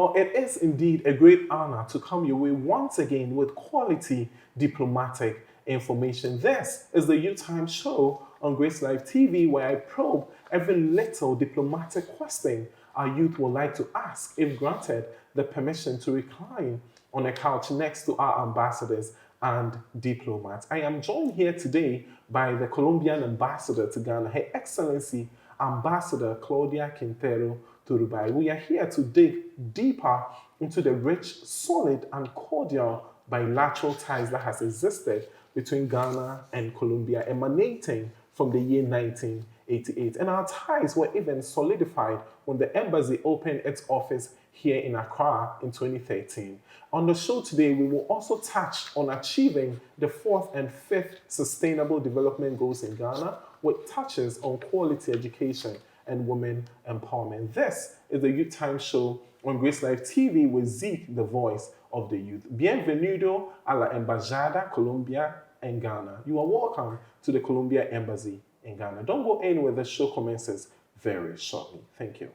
Well, it is indeed a great honor to come your way once again with quality diplomatic information. This is the Youth Time Show on Grace Live TV, where I probe every little diplomatic question our youth would like to ask, if granted the permission to recline on a couch next to our ambassadors and diplomats. I am joined here today by the Colombian Ambassador to Ghana, Her Excellency Ambassador Claudia Quintero Turbay. We are here to dig deeper into the rich, solid, and cordial bilateral ties that has existed between Ghana and Colombia, emanating from the year 1988. And our ties were even solidified when the embassy opened its office here in Accra in 2013. On the show today, we will also touch on achieving the 4th and 5th Sustainable Development Goals in Ghana, with touches on quality education and women empowerment. This is the Youth Time Show on Grace Live TV with Zeke, the voice of the youth. Bienvenido a la Embajada Colombia and Ghana. You are welcome to the Colombian Embassy in Ghana. Don't go anywhere, the show commences very shortly. Thank you.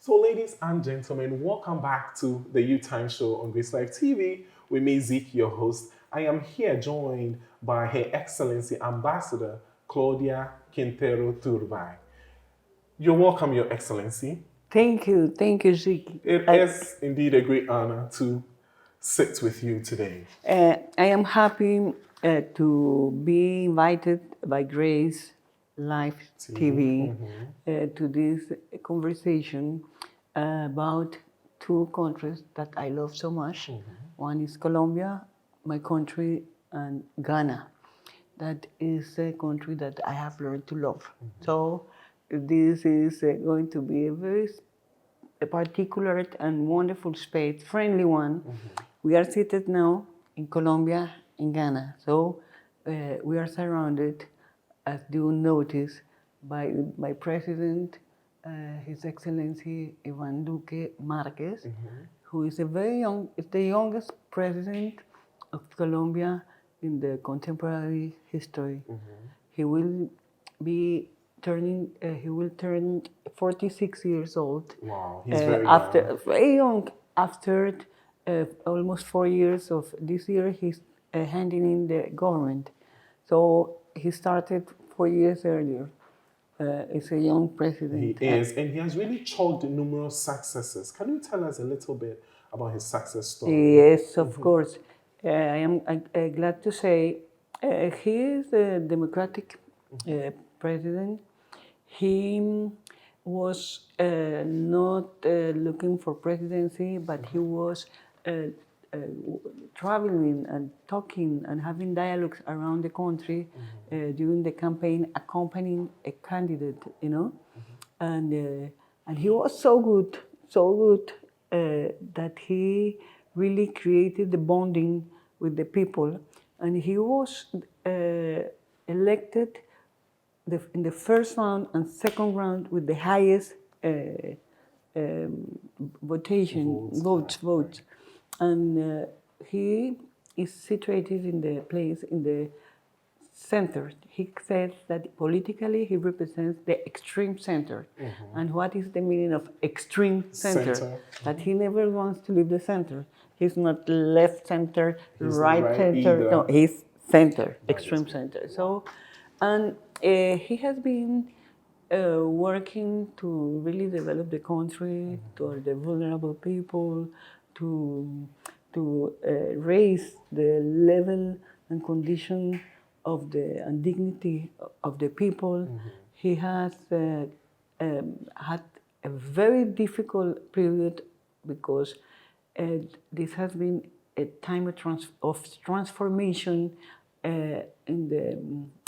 So, ladies and gentlemen, welcome back to the Youth Time Show on Grace Live TV with me, Zeke, your host. I am here joined by Her Excellency Ambassador Claudia Quintero Turbay. You're welcome, Your Excellency. Thank you, Zeke. It is indeed a great honor to sit with you today. I am happy to be invited by Grace Live TV to this conversation about two countries that I love so much. One is Colombia, my country, and Ghana. That is a country that I have learned to love. So this is going to be a very particular and wonderful space, friendly one. We are seated now in Colombia and Ghana. So we are surrounded, as you notice, by my president, His Excellency Duque Marquez, who is the youngest president of Colombia in the contemporary history. He will turn 46 years old. Wow, he's very young. After almost 4 years of this year, he's handing in the government. So he started 4 years earlier. He's a young president. He is, and he has really chalked numerous successes. Can you tell us a little bit about his success story? Yes, of course. I am glad to say he is a democratic president. He was not looking for presidency, but he was traveling and talking and having dialogues around the country during the campaign, accompanying a candidate, and he was so good that he really created the bonding with the people, and he was elected in the first round and second round with the highest votes. And he is situated in the center. He says that politically he represents the extreme center. And what is the meaning of extreme center? That he never wants to leave the center. He's not left center, right center. Either. No, he's center, extreme center. So, and he has been working to really develop the country, to the vulnerable people, to raise the level and condition of and dignity of the people. He has had a very difficult period because this has been a time of transformation in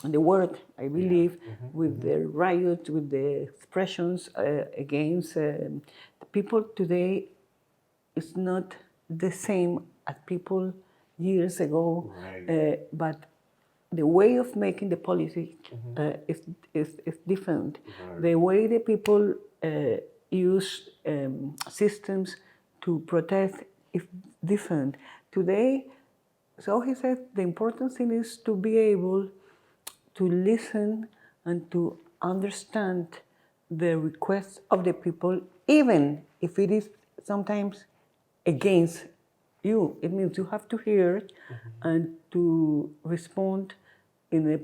the world, I believe, with the riots, with the expressions against the people today. It's not the same as people years ago, but the way of making the policy is different. Right. The way the people use systems to protest is different. Today, so he said, the important thing is to be able to listen and to understand the requests of the people, even if it is sometimes against you. It means you have to hear it and to respond in a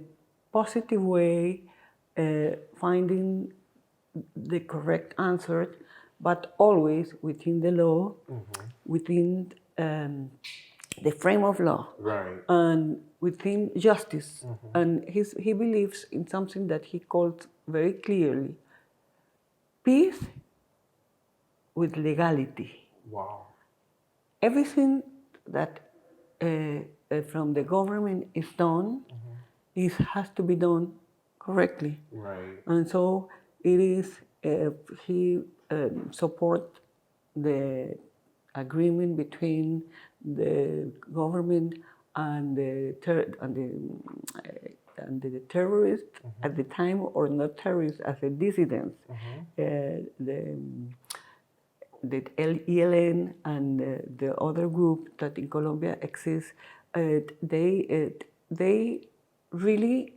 positive way, finding the correct answer, but always within the law, within the frame of law, Right. and within justice. And he believes in something that he calls very clearly peace with legality. Wow. Everything that from the government is done has to be done correctly. Right. And so it is, he supports the agreement between the government and the terrorists at the time, or not terrorists, as a dissidents. The ELN and the other group that in Colombia exists, they really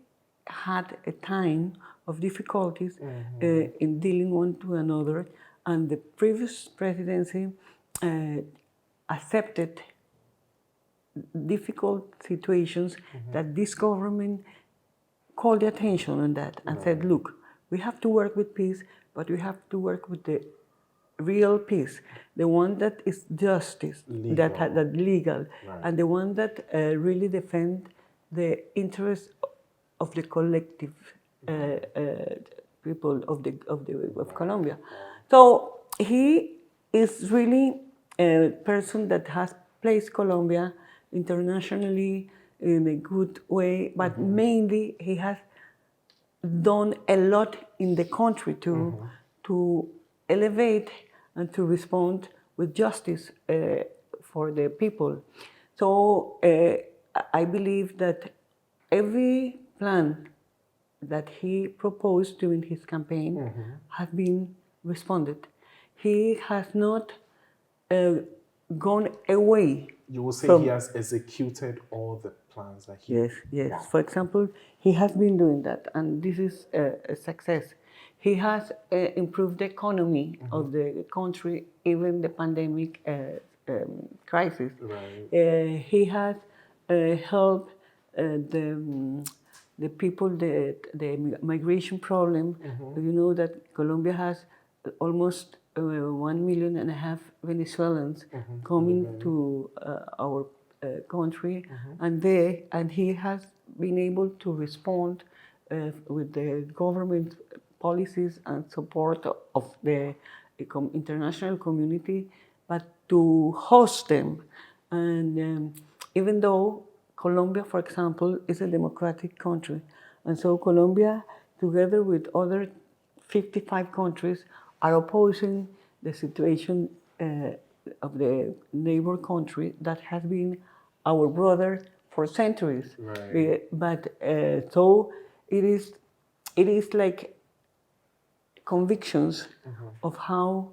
had a time of difficulties in dealing one to another, and the previous presidency accepted difficult situations that this government called the attention on that and said, look, we have to work with peace, but we have to work with the real peace, the one that is justice, that legal, and the one that really defends the interests of the collective people of Colombia. So he is really a person that has placed Colombia internationally in a good way, but mainly he has done a lot in the country to elevate and to respond with justice for the people. So I believe that every plan that he proposed during his campaign has been responded. He has not gone away. You will say he has executed all the plans that he... Yes. Wow. For example, he has been doing that, and this is a success. He has improved the economy of the country, even the pandemic crisis. Right. He has helped the people, the migration problem. You know that Colombia has almost 1.5 million Venezuelans coming to our country, and he has been able to respond with the government policies and support of the international community, but to host them. And even though Colombia, for example, is a democratic country, and so Colombia, together with other 55 countries, are opposing the situation of the neighbor country that has been our brother for centuries. Right. But so it is like convictions of how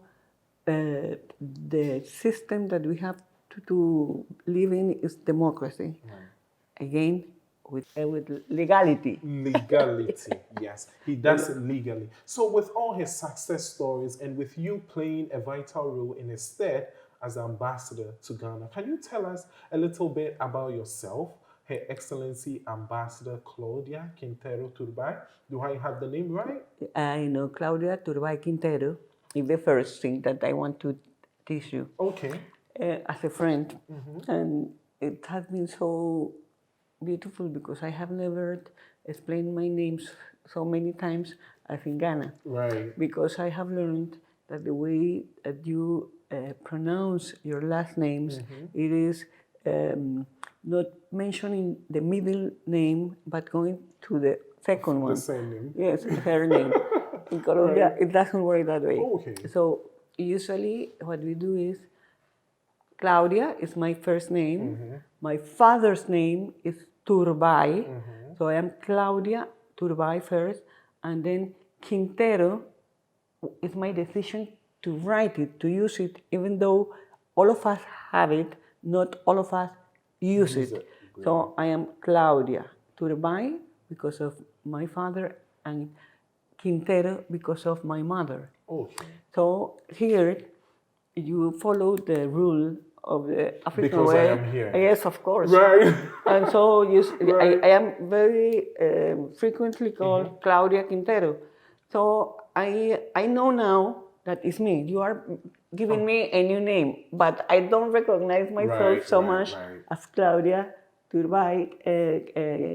the system that we have to live in is democracy. Again, with legality. Legality, yes. He does it legally. So with all his success stories and with you playing a vital role in his stead as ambassador to Ghana, can you tell us a little bit about yourself? Her Excellency Ambassador Claudia Quintero Turbay. Do I have the name right? I know Claudia Turbay Quintero is the first thing that I want to teach you. Okay. As a friend. And it has been so beautiful because I have never explained my names so many times as in Ghana. Right. Because I have learned that the way that you pronounce your last names, it is not mentioning the middle name, but going to the second one. The same name. Yes, her name. In Colombia, it doesn't work that way. Okay. So usually what we do is, Claudia is my first name. My father's name is Turbay. So I am Claudia Turbay first, and then Quintero. It's my decision to write it, to use it, even though all of us have it, not all of us use it. So I am Claudia Turbay because of my father and Quintero because of my mother. Okay. So here you follow the rule of the African Because way. I am here. Yes, of course. Right. And so Right. I am very frequently called Claudia Quintero. So I know now that it's me. You are giving me a new name, but I don't recognize myself so much as Claudia Turbay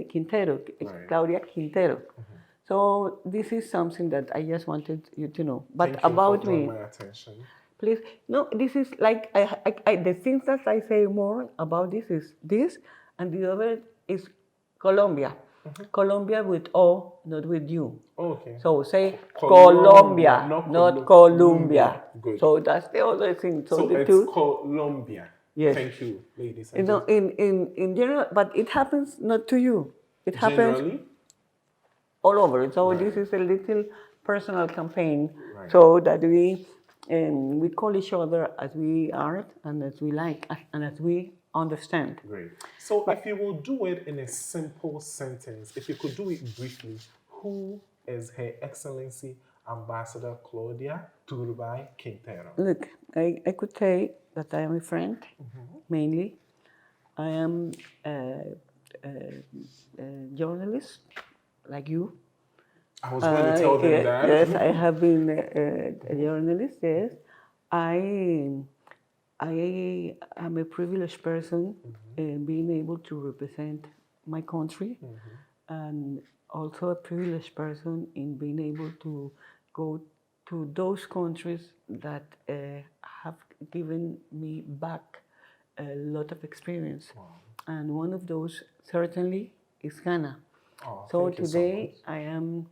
Quintero, Claudia Quintero. So this is something that I just wanted you to know. But Thank you about for drawing me, my attention. please. No, this is like the things that I say more about this is this, and the other is Colombia. Colombia with O, not with you. Okay. So say Colombia, Colombia, not Colombia. Good. So that's the other thing. So the it's two. Colombia. Yes. Thank you, ladies You and know, gentlemen. in general, but it happens not to you. It happens Generally? all over. So this is a little personal campaign, Right. so that we call each other as we are and as we like and as we understand. Great. So if you will do it in a simple sentence, if you could do it briefly, who is Her Excellency Ambassador Claudia Turbay Quintero? Look, I could say that I am a friend, mainly. I am a journalist, like you. I was going to tell them that. Yes, I have been a journalist, yes. I am a privileged person in being able to represent my country, and also a privileged person in being able to go to those countries that have given me back a lot of experience. Wow. And one of those certainly is Ghana. Oh, So thank you so today much. I am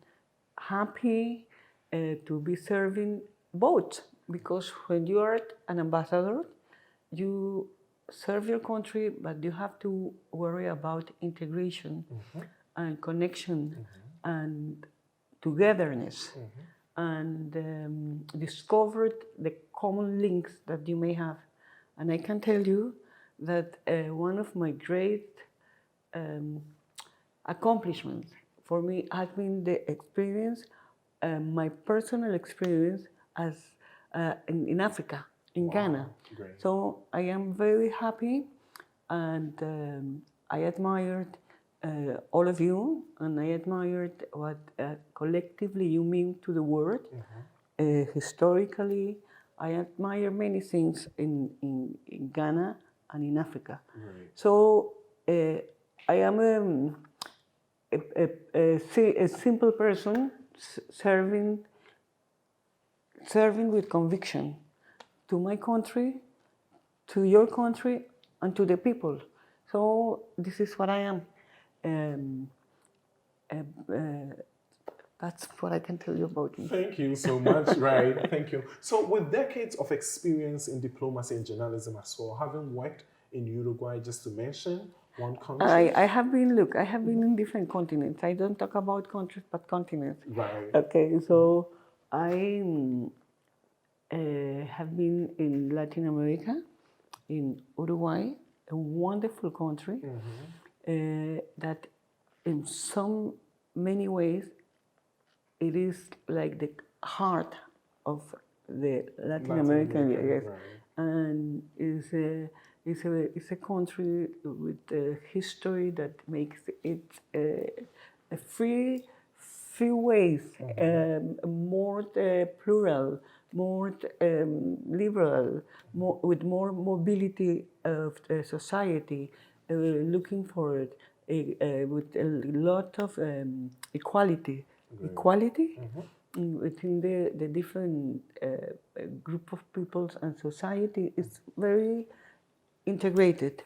happy to be serving both, because when you are an ambassador, you serve your country, but you have to worry about integration and connection and togetherness and discover the common links that you may have. And I can tell you that one of my great accomplishments for me has been the experience, my personal experience as in Africa, in Ghana. Great. So I am very happy, and I admired all of you, and I admired what collectively you mean to the world. Historically, I admire many things in Ghana and in Africa. Great. So I am a simple person serving with conviction to my country, to your country, and to the people. So this is what I am. That's what I can tell you about me. Thank you so much. Right. Thank you. So with decades of experience in diplomacy and journalism as well, having worked in Uruguay, just to mention one country. I have been in different continents. I don't talk about countries, but continents. Right. Okay, so I have been in Latin America, in Uruguay, a wonderful country that in many ways it is like the heart of the Latin American, yes, right. and it's a country with a history that makes it a free ways, more plural, more liberal, with more mobility of the society, looking for it, with a lot of equality. Equality within the different group of peoples and society is very integrated.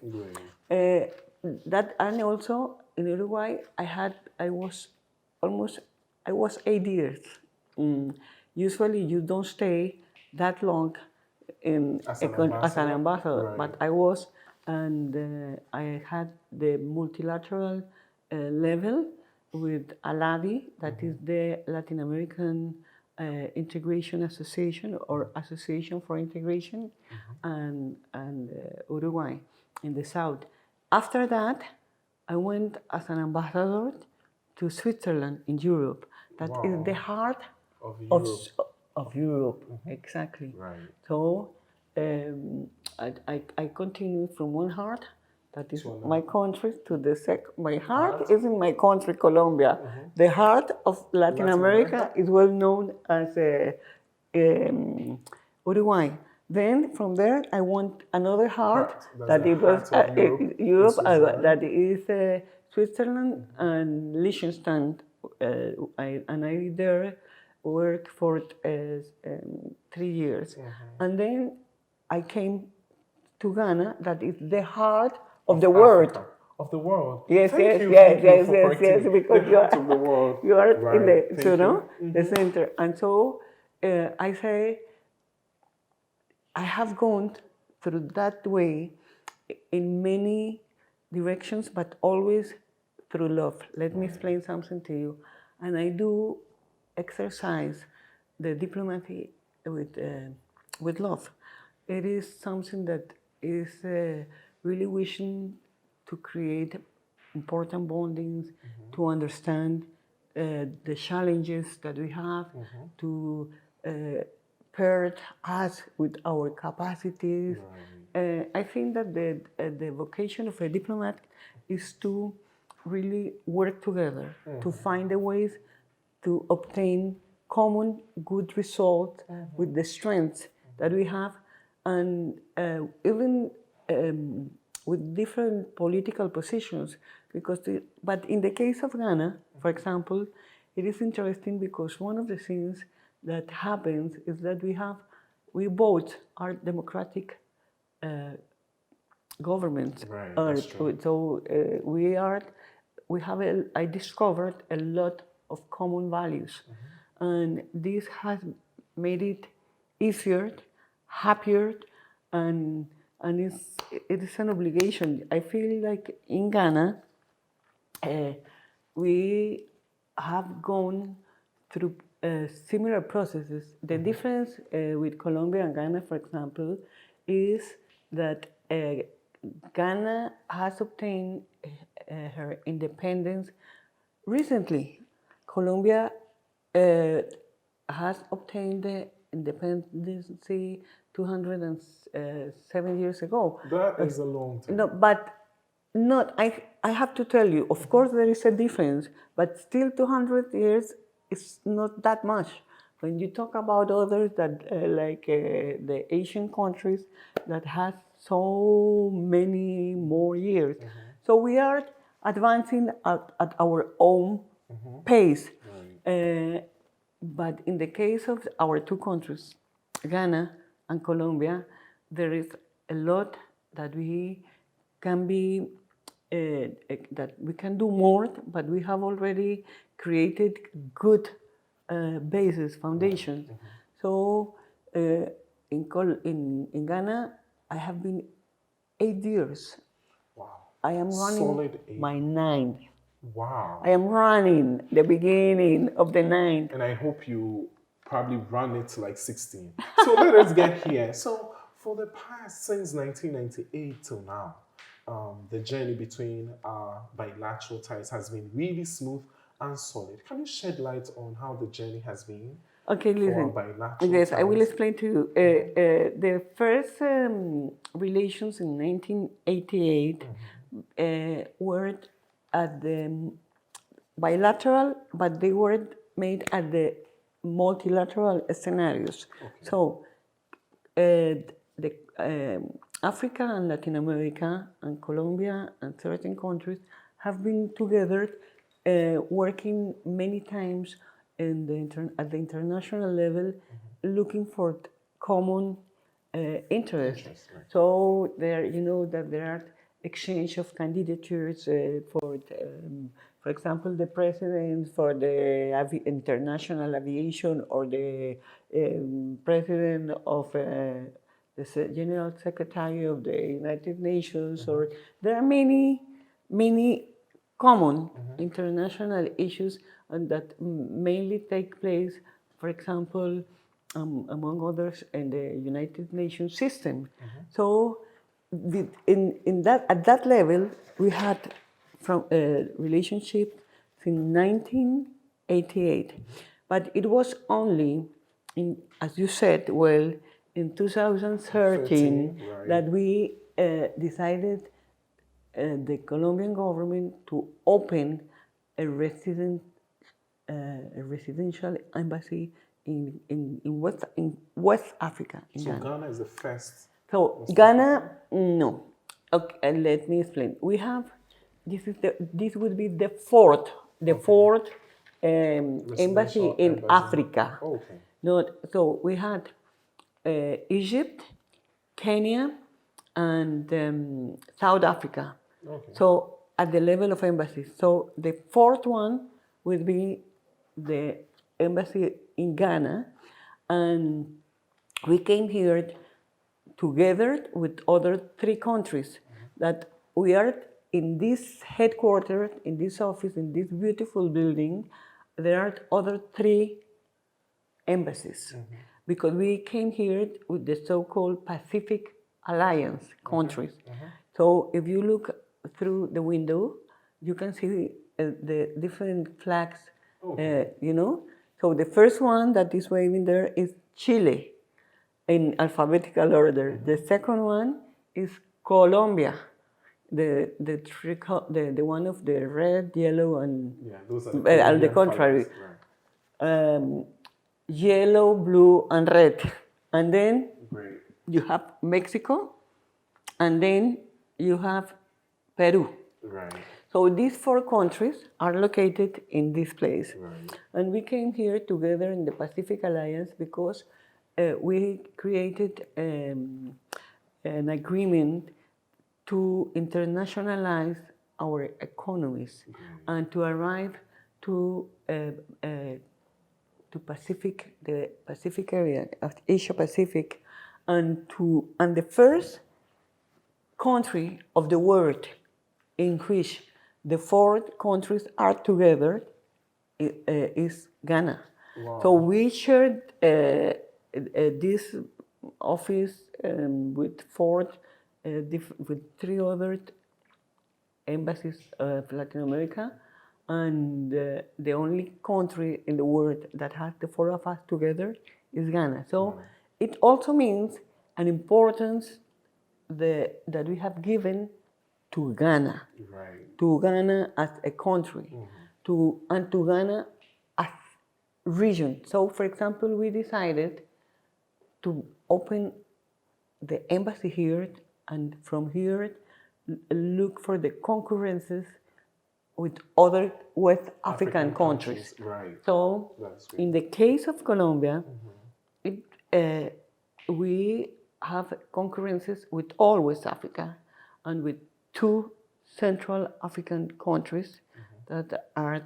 That, and also in Uruguay, I was 8 years. Usually you don't stay that long as an ambassador, right. but I was, and I had the multilateral level with ALADI, that is the Latin American Integration Association or Association for Integration, and Uruguay in the south. After that, I went as an ambassador to Switzerland in Europe. That is the heart Of of, Europe. of Europe, exactly. Right. So I continue from one heart, that is To another. my country, to the my heart is in my country, Colombia. The heart of Latin America is well known as Uruguay. Then from there, I want another heart that it was Europe, that is Switzerland and Liechtenstein. And I there worked for 3 years. And then I came to Ghana, that is the heart of the world. Africa. Of the world. Yes, Thank you because the heart of the world. you are Right. in the, Thank you. the center. And so I say, I have gone through that way in many directions, but always through love. Let me explain something to you. And I do exercise the diplomacy with love. It is something that is really wishing to create important bondings, to understand the challenges that we have, to pair us with our capacities. I think that the vocation of a diplomat is to really work together, to find the ways to obtain common good results with the strengths that we have, and even with different political positions. But in the case of Ghana, for example, it is interesting because one of the things that happens is that we both are democratic governments. Right, that's true. So I discovered a lot of common values, and this has made it easier, happier, and it is an obligation. I feel like in Ghana, we have gone through similar processes. The difference with Colombia and Ghana, for example, is that Ghana has obtained her independence recently. Colombia has obtained the independence 207 years ago. That is a long time. No, but not. I have to tell you. Of course, there is a difference, but still, 200 years is not that much. When you talk about others that, like the Asian countries, that has so many more years, so we are advancing at our own pace. But in the case of our two countries, Ghana and Colombia, there is a lot that we can be, that we can do more, but we have already created good basis, foundations. So in Ghana, I have been 8 years. Wow. I am running Solid 8. my 9th. Wow. I am running the beginning of the 9th. And I hope you probably run it to like 16. So let us get here. So for the past, since 1998 till now, the journey between our bilateral ties has been really smooth and solid. Can you shed light on how the journey has been? Okay, listen. Yes, I will explain to you. The first relations in 1988 were at the bilateral, but they were made at the multilateral scenarios. Okay. So Africa and Latin America and Colombia and certain countries have been together working many times at the international level, looking for common interests. Right. So there, you know that there are exchange of candidatures for example, the president for the international aviation, or the president of the General Secretary of the United Nations, or there are many common international issues and that mainly take place, for example, among others, in the United Nations system. So, at that level, we had from a relationship since 1988, but it was only as you said, well, in 2013 right. that we decided the Colombian government to open a residential embassy in West Africa, in So Ghana. Ghana is the first. So Ghana, no. Okay, let me explain. We have this would be the fourth embassy in Africa. Okay. Not so we had Egypt, Kenya, and South Africa. Okay. So at the level of embassies. So the fourth one would be the embassy in Ghana, and we came here together with other three countries that we are in this headquarters, in this office, in this beautiful building. There are other three embassies because we came here with the so-called Pacific Alliance countries. So if you look through the window, you can see the different flags, So the first one that is waving there is Chile in alphabetical order. The second one is Colombia, the one of the red, yellow, and those are the contrary. Colors, right. Yellow, blue, and red. And then Great. you have Mexico, and then you have Peru. Right. So these four countries are located in this place. Right. And we came here together in the Pacific Alliance because we created an agreement to internationalize our economies and to arrive to the Pacific area of Asia Pacific, and the first country of the world in which the four countries are together is Ghana. Wow. So we shared this office with three other embassies of Latin America, and the only country in the world that has the four of us together is Ghana. So it also means an importance that we have given to Ghana, to Ghana as a country, and to Ghana as region. So, for example, we decided to open the embassy here, and from here look for the concurrences with other West African countries. Right. So, in the case of Colombia, we have concurrences with all West Africa and with two Central African countries that are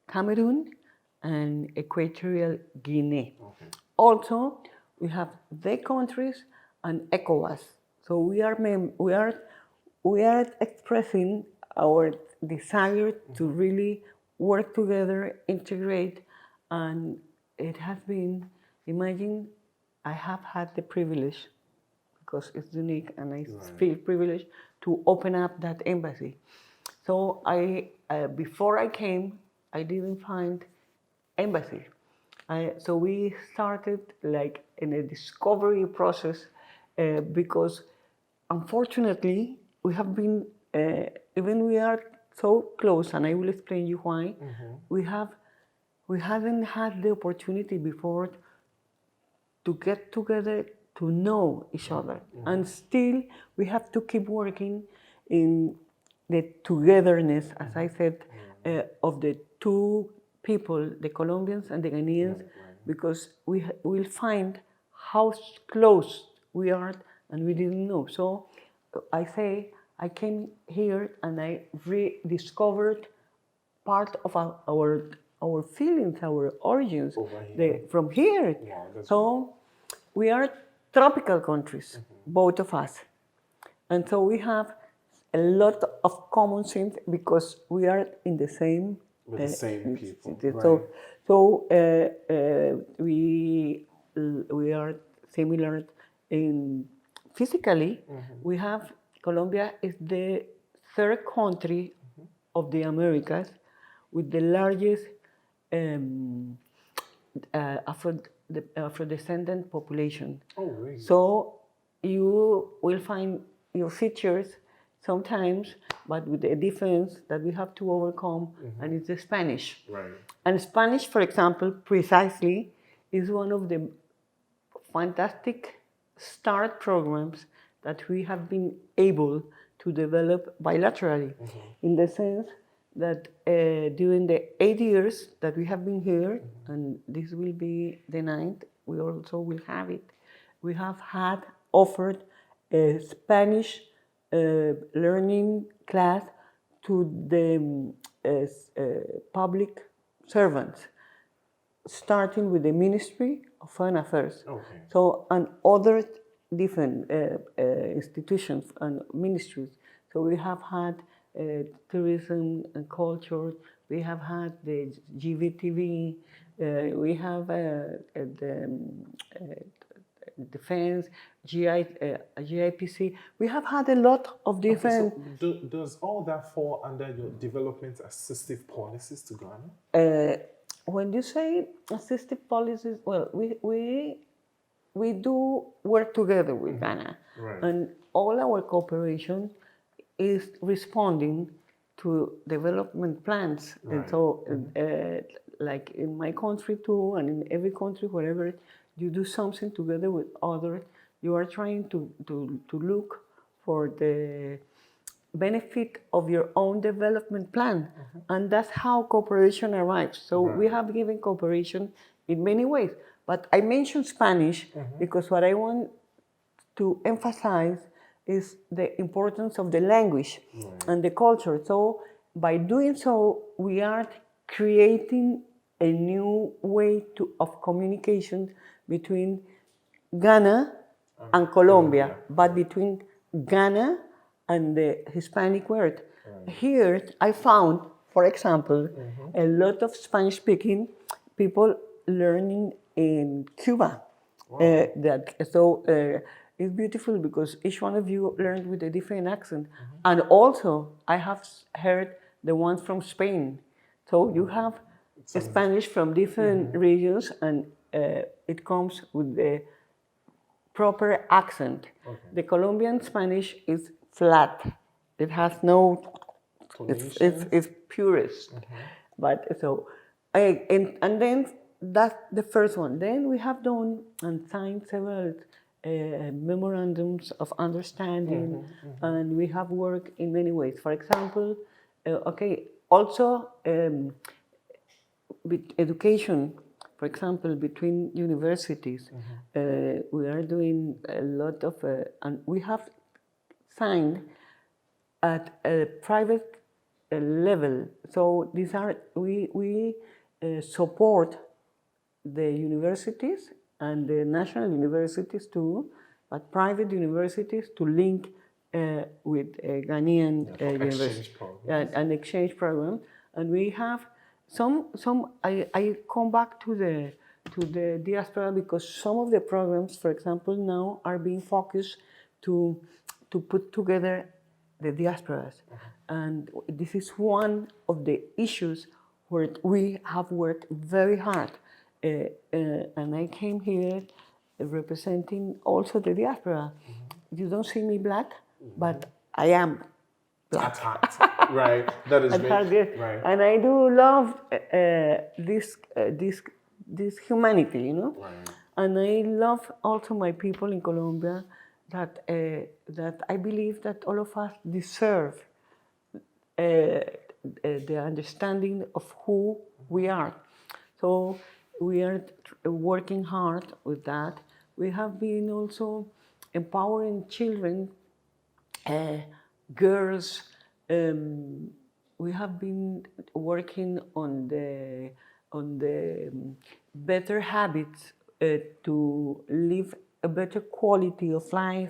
Cameroon and Equatorial Guinea. Okay. Also, we have the countries and ECOWAS. So we are expressing our desire to really work together, integrate, and it has been, imagine, I have had the privilege, because it's unique and I feel privileged, to open up that embassy. So before I came, I didn't find embassy. So we started like in a discovery process because unfortunately we have been, even we are so close, and I will explain you why, we haven't had the opportunity before to get together, to know each other. And still we have to keep working in the togetherness, as I said, of the two people, the Colombians and the Ghanaians, because we will find how close we are and we didn't know. So I say, I came here and I rediscovered part of our feelings, our origins from here. So we are tropical countries, both of us. And so we have a lot of common sense because we are in the same. With the same people, So, right? we are similar in physically. We have Colombia is the third country of the Americas with the largest Afro-descendant population. Oh, really? So you will find your features sometimes, but with a difference that we have to overcome, and it's the Spanish. Right. And Spanish, for example, precisely, is one of the fantastic start programs that we have been able to develop bilaterally, in the sense that during the 8 years that we have been here, and this will be the 9th, we also will have it. We have had offered a Spanish learning class to the public servants, starting with the Ministry of Foreign Affairs. Okay. So, and other different institutions and ministries. So we have had tourism and culture. We have had the GVTV. We have the defense, GIPC. We have had a lot of different. Okay, so does all that fall under your development assistive policies to Ghana? When you say assistive policies, well, we do work together with Ghana, Right. and all our cooperation is responding to development plans. Right. And so, like in my country too, and in every country, wherever you do something together with others, you are trying to look for the benefit of your own development plan. And that's how cooperation arrives. So we have given cooperation in many ways. But I mentioned Spanish because what I want to emphasize is the importance of the language and the culture. So by doing so, we are creating a new way of communication between Ghana and Colombia, but between Ghana and the Hispanic world. Here, I found, for example, a lot of Spanish-speaking people learning in Cuba. It's beautiful because each one of you learned with a different accent. And also, I have heard the ones from Spain. So you have Spanish from different regions, and it comes with the proper accent. The Colombian Spanish is flat. It has no, it's purest. But so, and then that's the first one. Then we have done and signed several memorandums of understanding, and we have worked in many ways. For example, also with education. For example, between universities, we are doing a lot of, and we have signed at a private level. So these are, we support the universities and the national universities too, but private universities to link with Ghanaian university, an exchange program. And we have I come back to the diaspora because some of the programs, for example, now are being focused to put together the diasporas. And this is one of the issues where we have worked very hard. And I came here representing also the diaspora. You don't see me black, but I am black. Right, that is great. Right. And I do love this humanity, you know. Right. And I love also my people in Colombia. That I believe that all of us deserve the understanding of who we are. So we are working hard with that. We have been also empowering children, girls. We have been working on the better habits to live a better quality of life.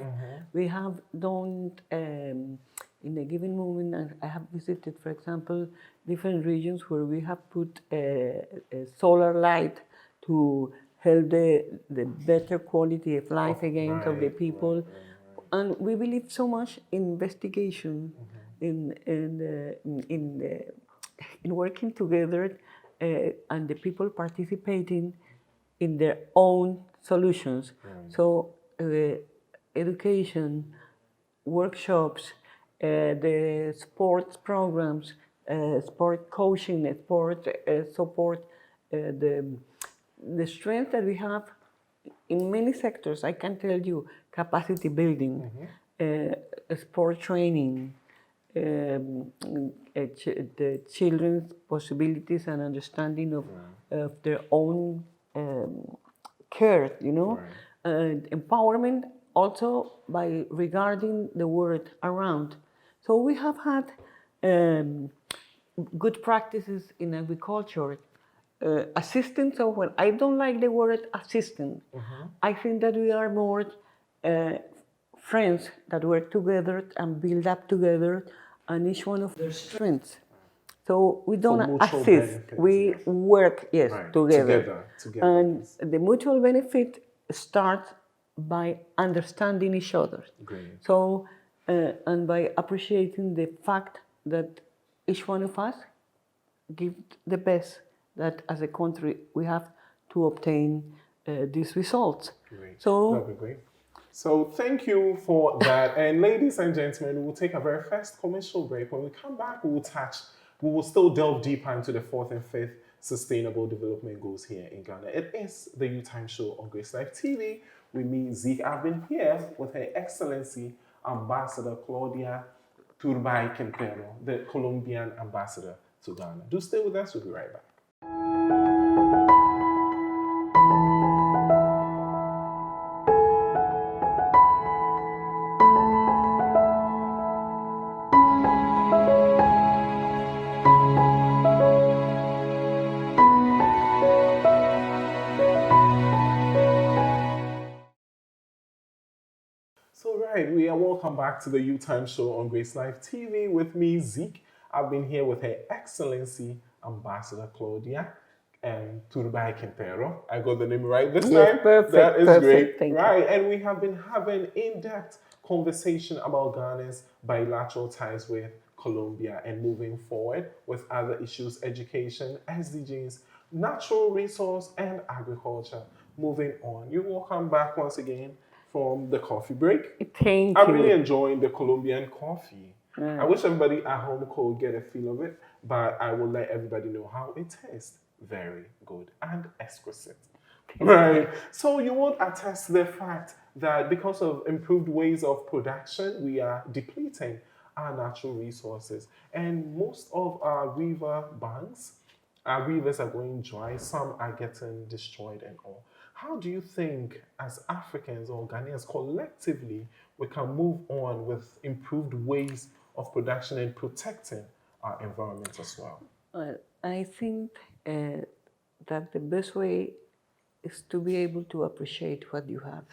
We have done in a given moment, and I have visited, for example, different regions where we have put a solar light to help the better quality of life again of the people. And we believe so much in investigation, in working together, and the people participating in their own solutions. So education, workshops, the sports programs, sport coaching, sport support, the strength that we have in many sectors. I can tell you, capacity building, sport training, the children's possibilities and understanding of their own care, you know, empowerment also by regarding the world around. So we have had good practices in agriculture, assistance. So when I don't like the word assistant, I think that we are more friends that work together and build up together, and each one of their strengths. So we don't mutual assist, benefits, we work, yes, together. Together. And the mutual benefit starts by understanding each other. Great. So, and by appreciating the fact that each one of us give the best that as a country we have to obtain these results. Great. So, That'd be great. So thank you for that. And ladies and gentlemen, we will take a very first commercial break. When we come back, we will still delve deeper into the 4th and 5th Sustainable Development Goals here in Ghana. It is the Youth Time Show on Grace Life TV with me, Zeke. I've been here with Her Excellency Ambassador Claudia Turbay Quintero, the Colombian Ambassador to Ghana. Do stay with us, we'll be right back. So right, we are welcome back to the Youth Time Show on Grace Life TV with me, Zeke. I've been here with Her Excellency Ambassador Claudia and Turbay Quintero. I got the name right this time. Perfect. That is great. Thank right, and we have been having in-depth conversation about Ghana's bilateral ties with Colombia and moving forward with other issues, education, SDGs, natural resource, and agriculture. Moving on. You're welcome back once again from the coffee break. Thank I'm you. really enjoying the Colombian coffee. I wish everybody at home could get a feel of it, but I will let everybody know how it tastes. Very good and exquisite. Right. So you would attest to the fact that because of improved ways of production, we are depleting our natural resources. And most of our river banks, our rivers are going dry, some are getting destroyed and all. How do you think, as Africans or Ghanaians collectively, we can move on with improved ways of production and protecting our environment as well? Well, I think that the best way is to be able to appreciate what you have,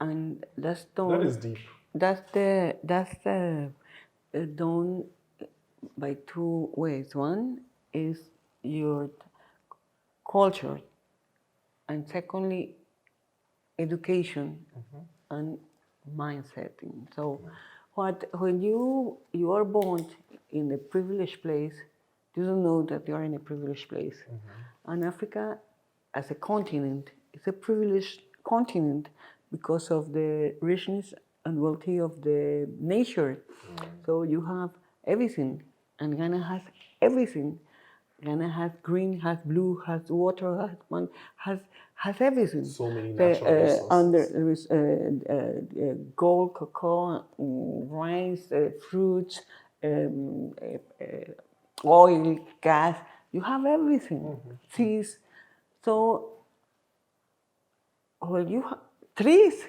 and that's done. That is deep. That's done by two ways. One is your culture, and secondly, education and mindset. So, when you are born in a privileged place, you don't know that you are in a privileged place. And Africa, as a continent, is a privileged continent because of the richness and wealthy of the nature. So you have everything, and Ghana has everything. Ghana has green, has blue, has water, has everything. So many natural resources. Gold, cocoa, rice, fruits, oil, gas. You have everything. Seas. So, well, you have trees,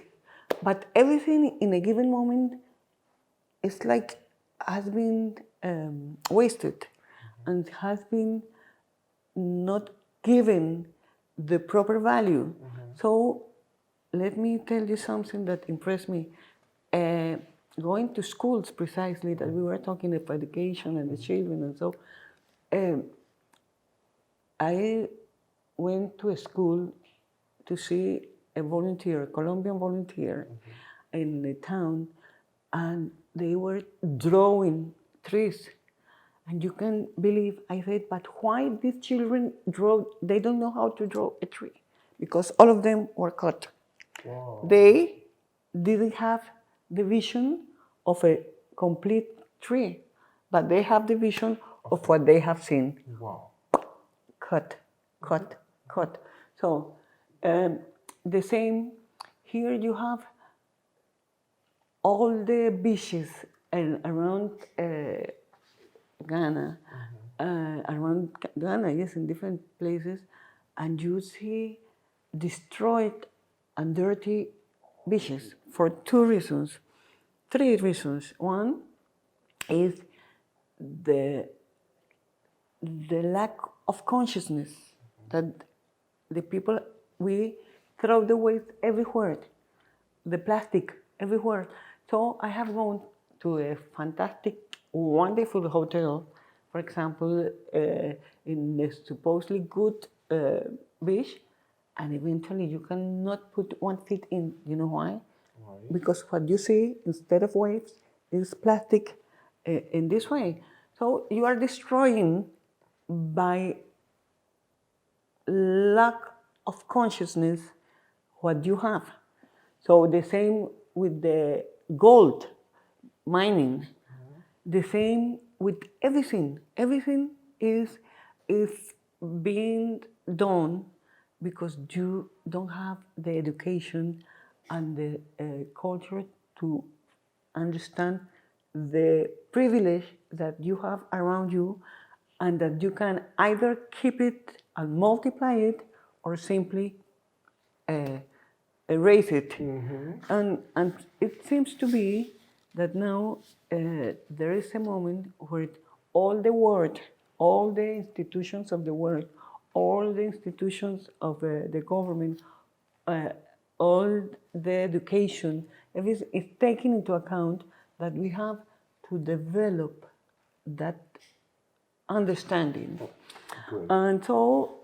but everything in a given moment is like has been wasted and has been not given the proper value. So let me tell you something that impressed me. going to schools precisely that we were talking about education and the children and so. I went to a school to see a volunteer, a Colombian volunteer, in the town, and they were drawing trees. And you can believe, I said, but why these children draw? They don't know how to draw a tree because all of them were cut. Wow. They didn't have the vision of a complete tree, but they have the vision of what they have seen. Wow. Cut, cut, cut. So the same, here you have all the beaches around Ghana, yes, in different places, and you see destroyed and dirty beaches for three reasons. One is the lack of consciousness that the people, we throw the waste everywhere, the plastic everywhere. So I have gone to a fantastic, wonderful hotel, for example, in a supposedly good beach, and eventually you cannot put 1 foot in. You know why? Why? Because what you see instead of waves is plastic in this way. So you are destroying by lack of consciousness what you have. So the same with the gold mining, the same with everything. Everything is being done because you don't have the education and the culture to understand the privilege that you have around you, and that you can either keep it and multiply it or simply erase it. And it seems to be that now there is a moment where all the world, all the institutions of the world, all the institutions of the government, all the education, everything is taken into account that we have to develop that understanding. Good. And so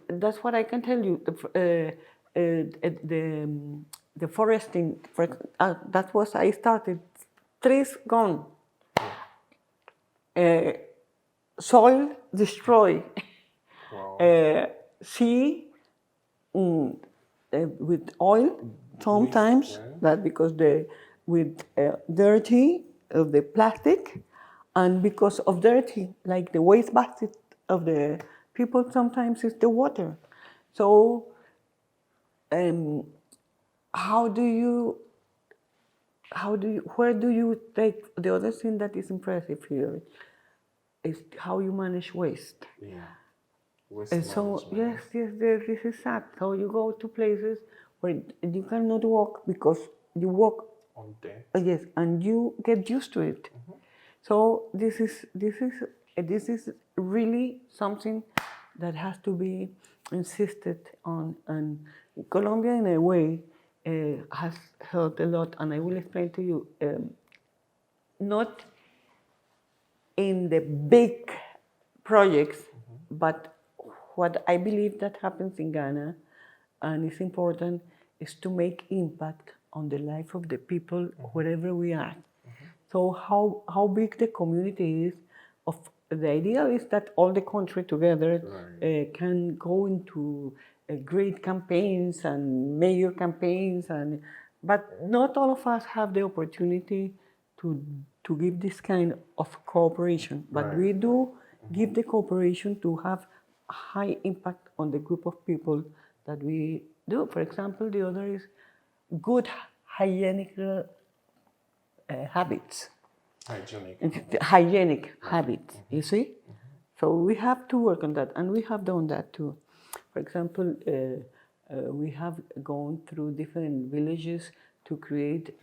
that's what I can tell you. The foresting, that was I started. Trees gone, soil destroyed, Wow. sea with oil sometimes, Right. that because with dirty of the plastic, and because of dirty, like the waste basket of the people, sometimes it's the water. So where do you take, the other thing that is impressive here is how you manage waste. Yeah. Waste And so, management. yes, this is sad. So you go to places where you cannot walk because you walk, On deck. yes, and you get used to it. So this is really something that has to be insisted on, and Colombia, in a way, has helped a lot. And I will explain to you, not in the big projects, but what I believe that happens in Ghana, and it's important, is to make impact on the life of the people wherever we are. So how big the community is, the idea is that all the country together can go into great campaigns and major campaigns, but not all of us have the opportunity to give this kind of cooperation. But we do give the cooperation to have high impact on the group of people that we do. For example, the other is good hygienic habits. Hygienic habits, you see? So we have to work on that, and we have done that too. For example, we have gone through different villages to create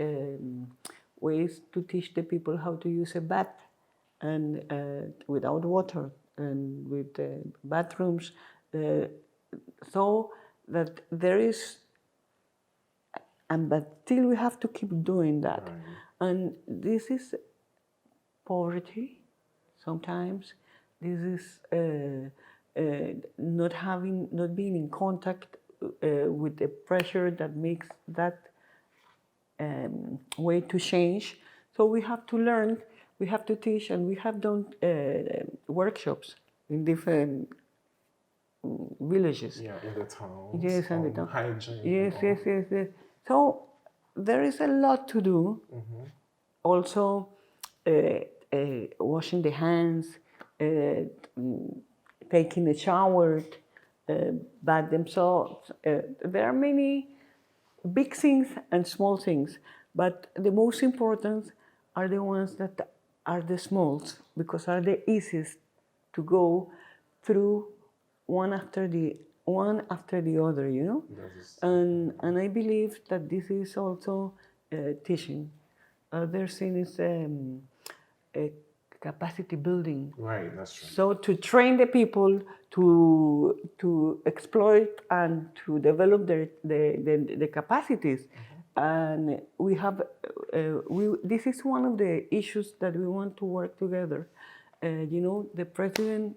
ways to teach the people how to use a bath and without water, and with bathrooms, so that there is but still we have to keep doing that. Right. And this is poverty sometimes. This is not being in contact with the pressure that makes that way to change. So we have to learn, we have to teach, and we have done workshops in different villages. Yeah, in the towns. Yes, and the town. Hygiene. Yes, and yes, yes, yes. So there is a lot to do. Also, washing the hands, taking a shower, bath themselves. There are many big things and small things, but the most important are the ones that are the smalls, because are the easiest to go through one after the other, you know. And I believe that this is also teaching. Other thing is a capacity building. Right, that's true. So to train the people to exploit and to develop the capacities, and we have this is one of the issues that we want to work together. You know, the president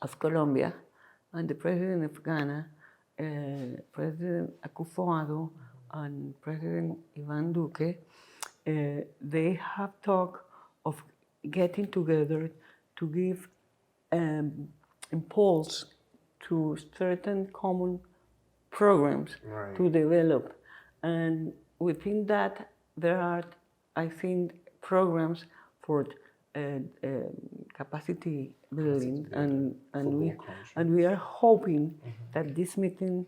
of Colombia and the president of Ghana, President Akufo-Addo and President Ivan Duque, they have talked of getting together to give impulse to certain common programs to develop. And within that, there are, I think, programs for capacity building, and we are hoping that this meeting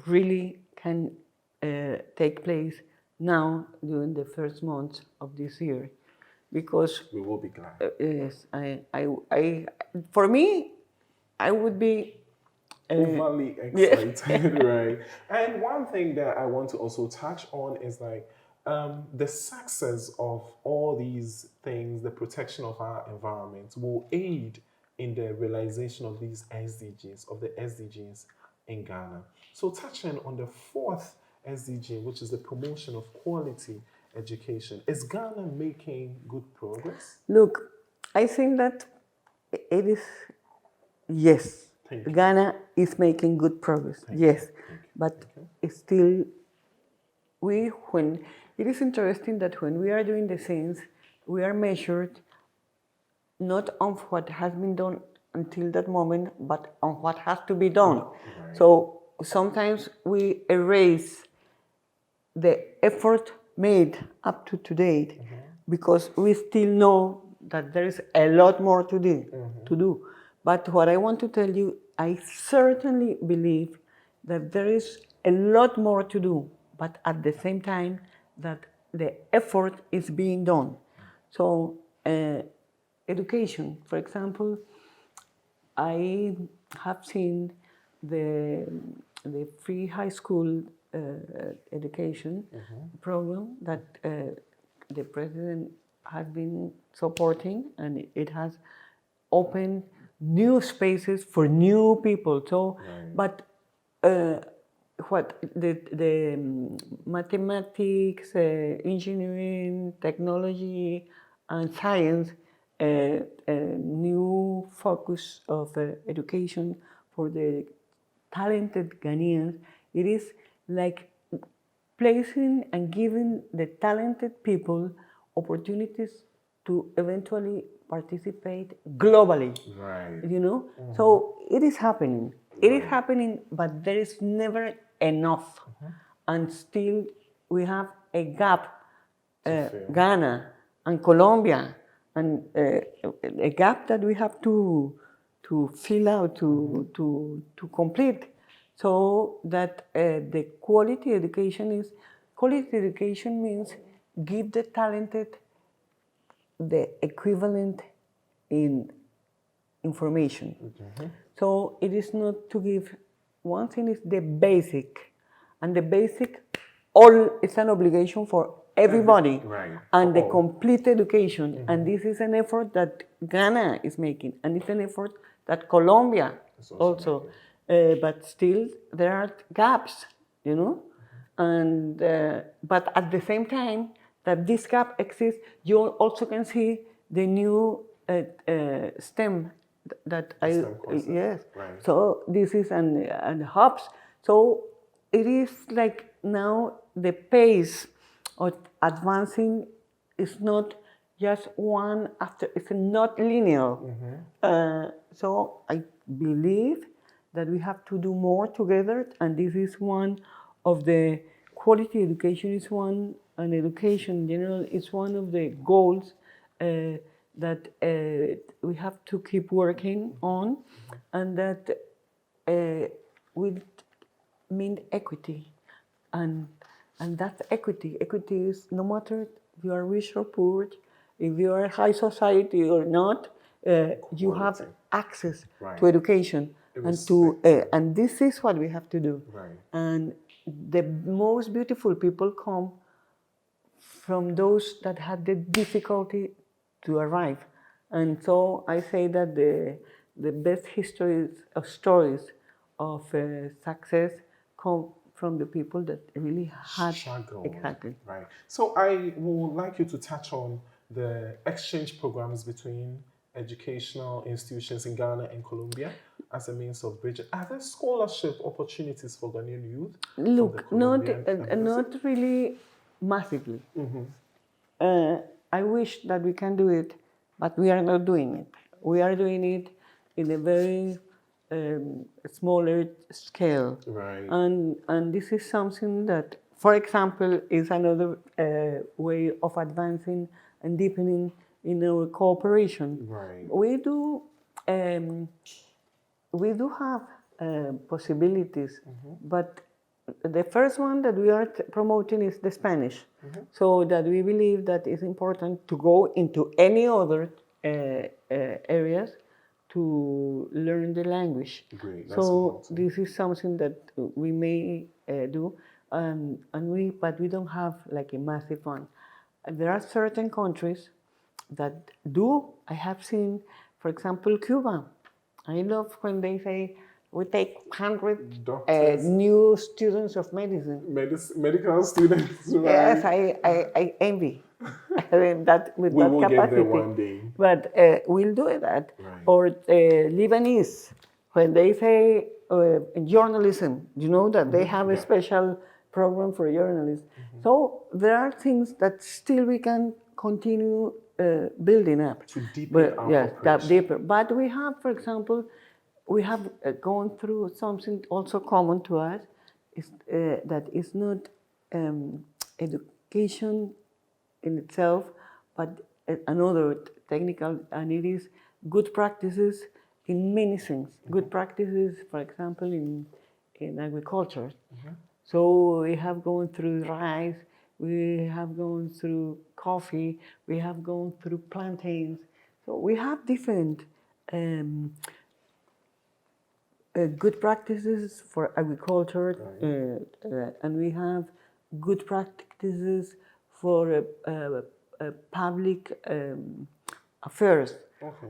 really can take place now during the first months of this year, because we will be glad. Yes, for me, I would be overly excited, right? And one thing that I want to also touch on is like the success of all these things, the protection of our environment will aid in the realization of these SDGs, of the SDGs in Ghana. So touching on the fourth SDG, which is the promotion of quality education, is Ghana making good progress? Look, I think that it is, yes. Ghana is making good progress, yes. But it's still, when it is interesting that when we are doing the things, we are measured not on what has been done until that moment, but on what has to be done. Right. So sometimes we erase the effort made up to date because we still know that there is a lot more to do. But what I want to tell you, I certainly believe that there is a lot more to do, but at the same time that the effort is being done. So education, for example, I have seen the free high school education program that the president has been supporting, and it has opened new spaces for new people. So, but what the mathematics, engineering, technology, and science, a new focus of education for the talented Ghanaians, it is like placing and giving the talented people opportunities to eventually participate globally. Right. You know? So it is happening. It is happening, but there is never enough. And still we have a gap, Ghana and Colombia, and a gap that we have to fill out, to complete. So that the quality education means give the talented the equivalent in information. So it is not to give, one thing is the basic, and the basic is an obligation for everybody, and the complete education, and this is an effort that Ghana is making, and it's an effort that Colombia also but still there are gaps, you know, And but at the same time that this gap exists, you also can see the new STEM that STEM courses. yes. Right. So this is and hubs. So it is like now the pace of advancing is not just one after. It's not linear. So I believe that we have to do more together, and this is one of the quality education is one, and education in general is one of the goals that we have to keep working on, and that will mean equity, and that's equity. Equity is no matter if you are rich or poor, if you are high society or not, you have access to education, and this is what we have to do. Right. And the most beautiful people come from those that had the difficulty to arrive. And so I say that the best histories of stories of success come from the people that really had struggled. Exactly. Right. So I would like you to touch on the exchange programs between educational institutions in Ghana and Colombia as a means of bridging. Are there scholarship opportunities for Ghanaian youth? Look, not Embassy? really massively. I wish that we can do it, but we are not doing it. We are doing it in a very smaller scale. Right. And this is something that, for example, is another way of advancing and deepening in our cooperation. Right. We do have possibilities, but the first one that we are promoting is the Spanish, so that we believe that it's important to go into any other areas to learn the language. Great. That's so important. this is something that we may do, but we don't have like a massive one. There are certain countries that do. I have seen, for example, Cuba. I love when they say we take 100 new students of medicine. Medical students, right? Yes, I envy that with we that will capacity. get there one day. But we'll do that. Right. Or Lebanese, when they say journalism, you know that they have a special program for journalists. So there are things that still we can continue building up. To deepen our cooperation. Deeper. But we have, for example, we have gone through something also common to us, is that is not education in itself, but another technical, and it is good practices in many things. Good practices, for example, in agriculture. So we have gone through rice, we have gone through coffee, we have gone through plantains. So we have different good practices for agriculture, and we have good practices for public affairs.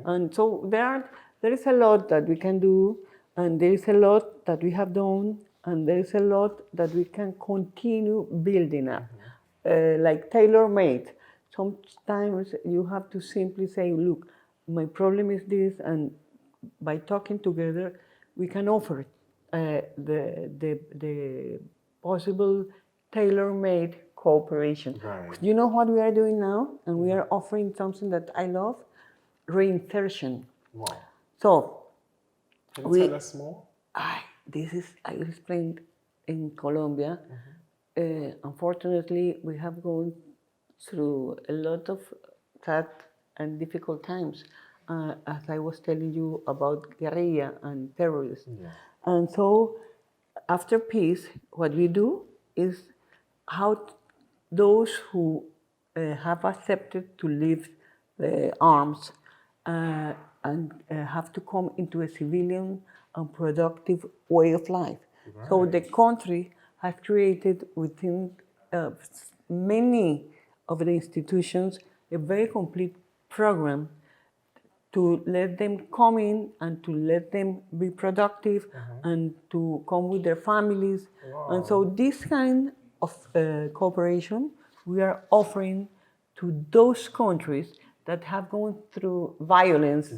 And so there is a lot that we can do, and there is a lot that we have done, and there is a lot that we can continue building up, like tailor-made. Sometimes you have to simply say, look, my problem is this, and by talking together, we can offer the possible tailor-made cooperation. Right. You know what we are doing now? And we are offering something that I love, reinsertion. Wow. So, can you tell us more? I explained in Colombia. Unfortunately, we have gone through a lot of sad and difficult times, as I was telling you about guerrilla and terrorists. And so, after peace, what we do is how those who have accepted to leave the arms and have to come into a civilian and productive way of life. Right. So the country has created within many of the institutions a very complete program to let them come in and to let them be productive and to come with their families. Wow. And so this kind of cooperation we are offering to those countries that have gone through violence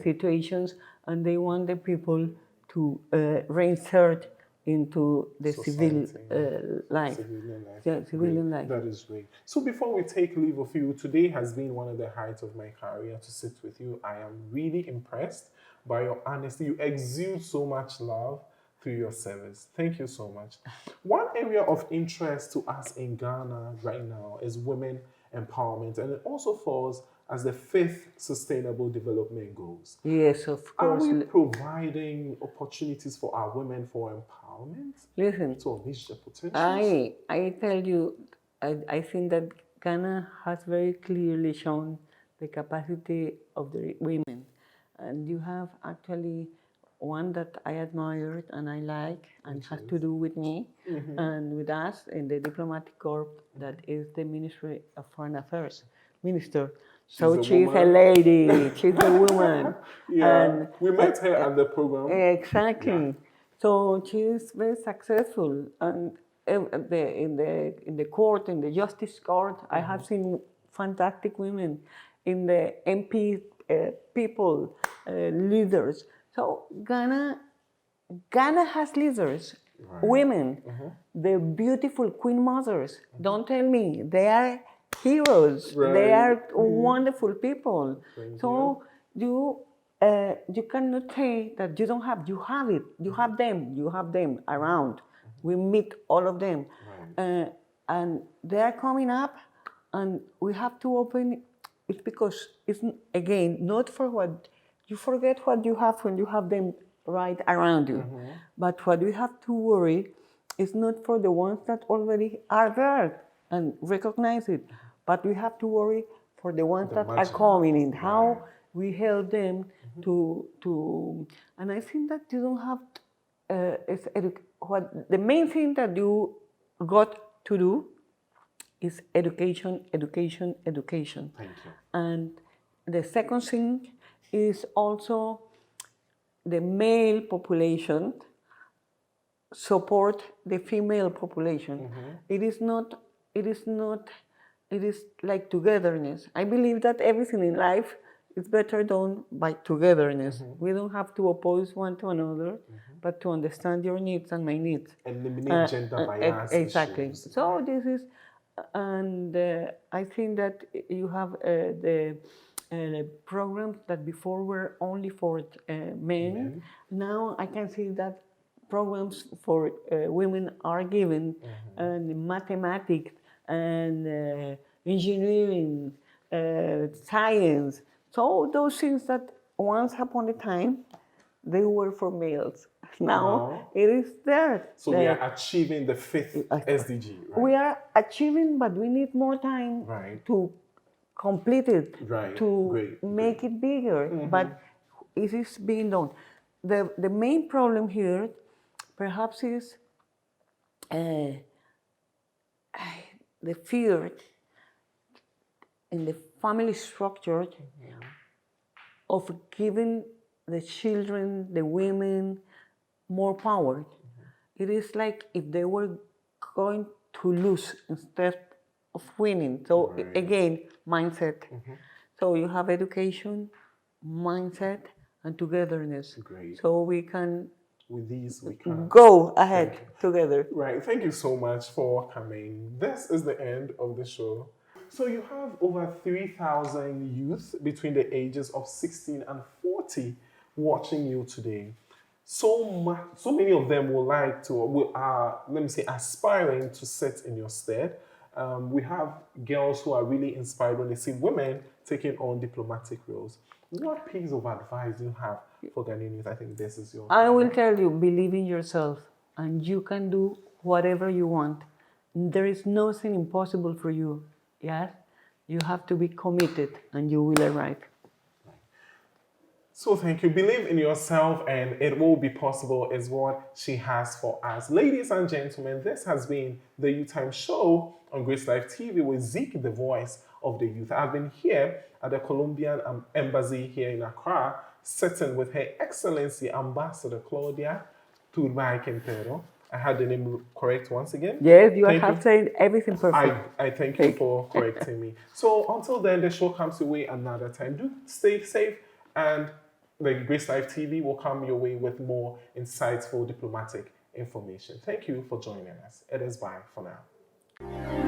situations, and they want the people to reinsert into the Society, life. civilian life. Yeah, civilian Great. life. That is great. So before we take leave of you, today has been one of the heights of my career to sit with you. I am really impressed by your honesty. You exude so much love through your service. Thank you so much. One area of interest to us in Ghana right now is women empowerment, and it also falls as the fifth Sustainable Development Goals. Yes, of Are course. we providing opportunities for our women for empowerment Listen, to unleash their potentials? I tell you, I think that Ghana has very clearly shown the capacity of the women. And you have actually one that I admired and I like and has to do with me and with us in the diplomatic corps, that is the Ministry of Foreign Affairs Minister. So she's a lady, she's a woman. Yeah, and we met her at the program. Exactly. Yeah. So she is very successful, and in the court, in the justice court, I have seen fantastic women in the MP people, leaders. So Ghana has leaders, women, the beautiful queen mothers. Don't tell me, they are heroes. They are wonderful people. So you cannot say that you don't have. You have it. You have them. You have them around. We meet all of them, and they are coming up, and we have to open. It's because it's again not for what you forget what you have when you have them right around you. But what we have to worry is not for the ones that already are there and recognize it, but we have to worry for the ones that are coming in. How we help them to, and I think that you don't have. What the main thing that you got to do is education, education, education. Thank you. And the second thing is also the male population support the female population. It is like togetherness. I believe that everything in life is better done by togetherness. We don't have to oppose one to another, but to understand your needs and my needs. Eliminate gender bias exactly. issues. So this is, and I think that you have the programs that before were only for men. Now I can see that programs for women are given, and mathematics and engineering, science. So those things that once upon a time they were for males. Now it is there. So we are achieving the fifth SDG, right? We are achieving, but we need more time to complete it, to make it bigger. But it is being done. The main problem here, perhaps, is the fear in the family structure of giving the children, the women, more power. It is like if they were going to lose instead of winning. So again, mindset. So you have education, mindset, and togetherness. So we can with these we can go ahead together. Right. Thank you so much for coming. This is the end of the show. So you have over 3,000 youth between the ages of 16 and 40 watching you today. So many of them would like to, let me say, aspiring to sit in your stead. We have girls who are really inspired when they see women taking on diplomatic roles. What piece of advice do you have for Ghanaians? I think this is your... I will tell you, believe in yourself, and you can do whatever you want. There is nothing impossible for you. Yes? You have to be committed, and you will arrive. So thank you. Believe in yourself and it will be possible is what she has for us. Ladies and gentlemen, this has been the Youth Time Show on Grace Life TV with Zeke, the voice of the youth. I've been here at the Colombian Embassy here in Accra, sitting with Her Excellency Ambassador Claudia, Turbay Quintero, I had the name correct once again. Yes, you Thank have said everything perfect. I thank you for correcting me. So until then, the show comes your way another time. Do stay safe, and the Grace Life TV will come your way with more insightful diplomatic information. Thank you for joining us. It is bye for now.